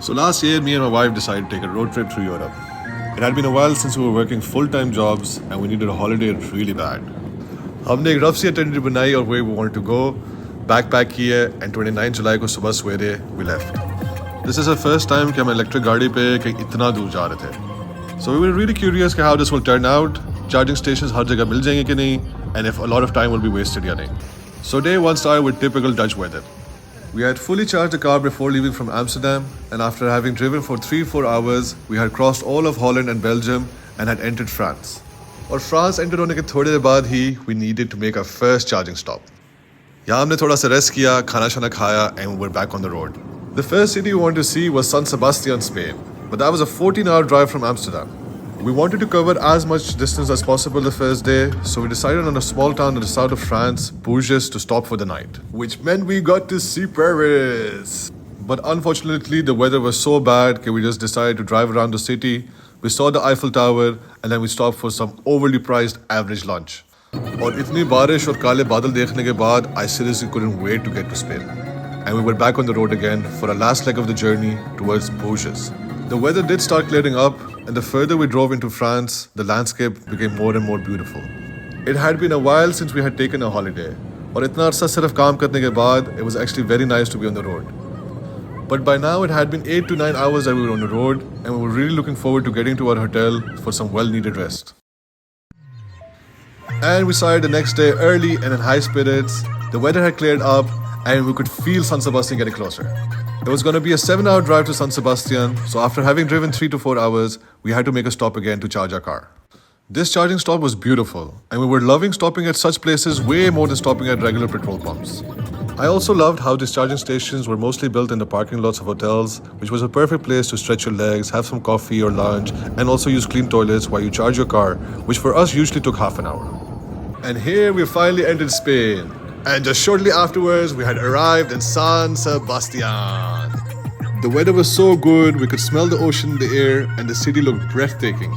So last year, me and my wife decided to take a road trip through Europe. It had been a while since we were working full-time jobs and we needed a holiday really bad. हमने एक rough सी itinerary बनाई और where we wanted to go, backpack किए and 29 जुलाई को सुबह सवेरे we left. This is our first time कि हम electric गाड़ी पे कहीं इतना दूर जा रहे थे. So we were really curious कि how this will turn out, charging stations हर जगह मिल जाएंगे कि नहीं, and if a lot of time will be wasted या नहीं. So day one started with typical Dutch weather. We had fully charged the car before leaving from Amsterdam, and after having driven for 3-4 hours, we had crossed all of Holland and Belgium and had entered France. और France entered होने के थोड़ी देर बाद ही we needed to make our first charging stop. यहाँ हमने थोड़ा सा rest किया, खाना शाना खाया, and we were back on the road. The first city we wanted to see was San Sebastian, Spain, but that was a 14-hour drive from Amsterdam. We wanted to cover as much distance as possible the first day, so we decided on a small town in the south of France, Bourges, to stop for the night, which meant we got to see Paris. But unfortunately, the weather was so bad that we just decided to drive around the city. We saw the Eiffel Tower, and then we stopped for some overly priced average lunch. और इतनी बारिश और काले बादल देखने के बाद, I seriously couldn't wait to get to Spain. And we were back on the road again for our last leg of the journey towards Bourges. The weather did start clearing up, and the further we drove into France, the landscape became more and more beautiful. It had been a while since we had taken a holiday, और इतना अरसा सिर्फ काम करने के बाद, it was actually very nice to be on the road. But by now it had been 8 to 9 hours that we were on the road, and we were really looking forward to getting to our hotel for some well-needed rest. And we started the next day early and in high spirits. The weather had cleared up, and we could feel San Sebastian getting closer. It was going to be a 7-hour drive to San Sebastian, so after having driven 3 to 4 hours, we had to make a stop again to charge our car. This charging stop was beautiful, and we were loving stopping at such places way more than stopping at regular petrol pumps. I also loved how these charging stations were mostly built in the parking lots of hotels, which was a perfect place to stretch your legs, have some coffee or lunch, and also use clean toilets while you charge your car, which for us usually took half an hour. And here we finally entered Spain. And just shortly afterwards, we had arrived in San Sebastian. The weather was so good, we could smell the ocean in the air, and the city looked breathtaking.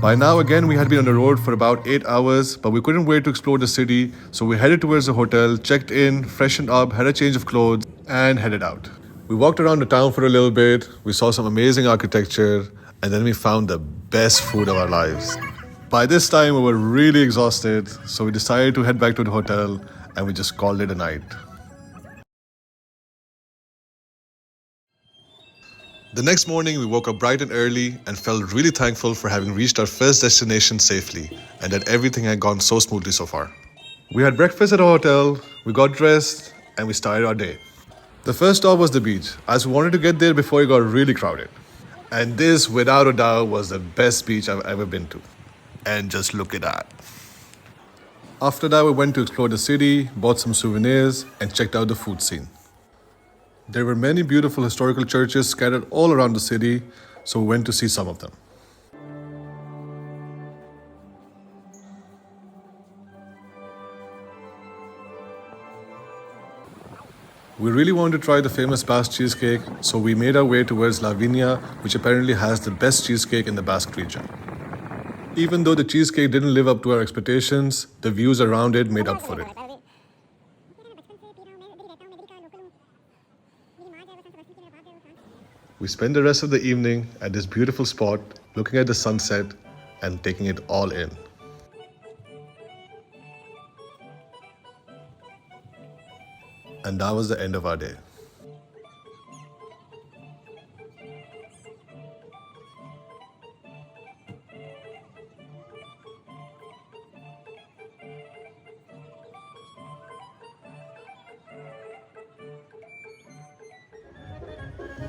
By now, again, we had been on the road for about 8 hours, but we couldn't wait to explore the city, so we headed towards the hotel, checked in, freshened up, had a change of clothes, and headed out. We walked around the town for a little bit, we saw some amazing architecture, and then we found the best food of our lives. By this time, we were really exhausted, so we decided to head back to the hotel, and we just called it a night. The next morning, we woke up bright and early and felt really thankful for having reached our first destination safely and that everything had gone so smoothly so far. We had breakfast at our hotel, we got dressed, and we started our day. The first stop was the beach, as we wanted to get there before it got really crowded. And this, without a doubt, was the best beach I've ever been to. And just look at that. After that, we went to explore the city, bought some souvenirs, and checked out the food scene. There were many beautiful historical churches scattered all around the city, so we went to see some of them. We really wanted to try the famous Basque cheesecake, so we made our way towards La Viña, which apparently has the best cheesecake in the Basque region. Even though the cheesecake didn't live up to our expectations, the views around it made up for it. We spent the rest of the evening at this beautiful spot, looking at the sunset and taking it all in. And that was the end of our day.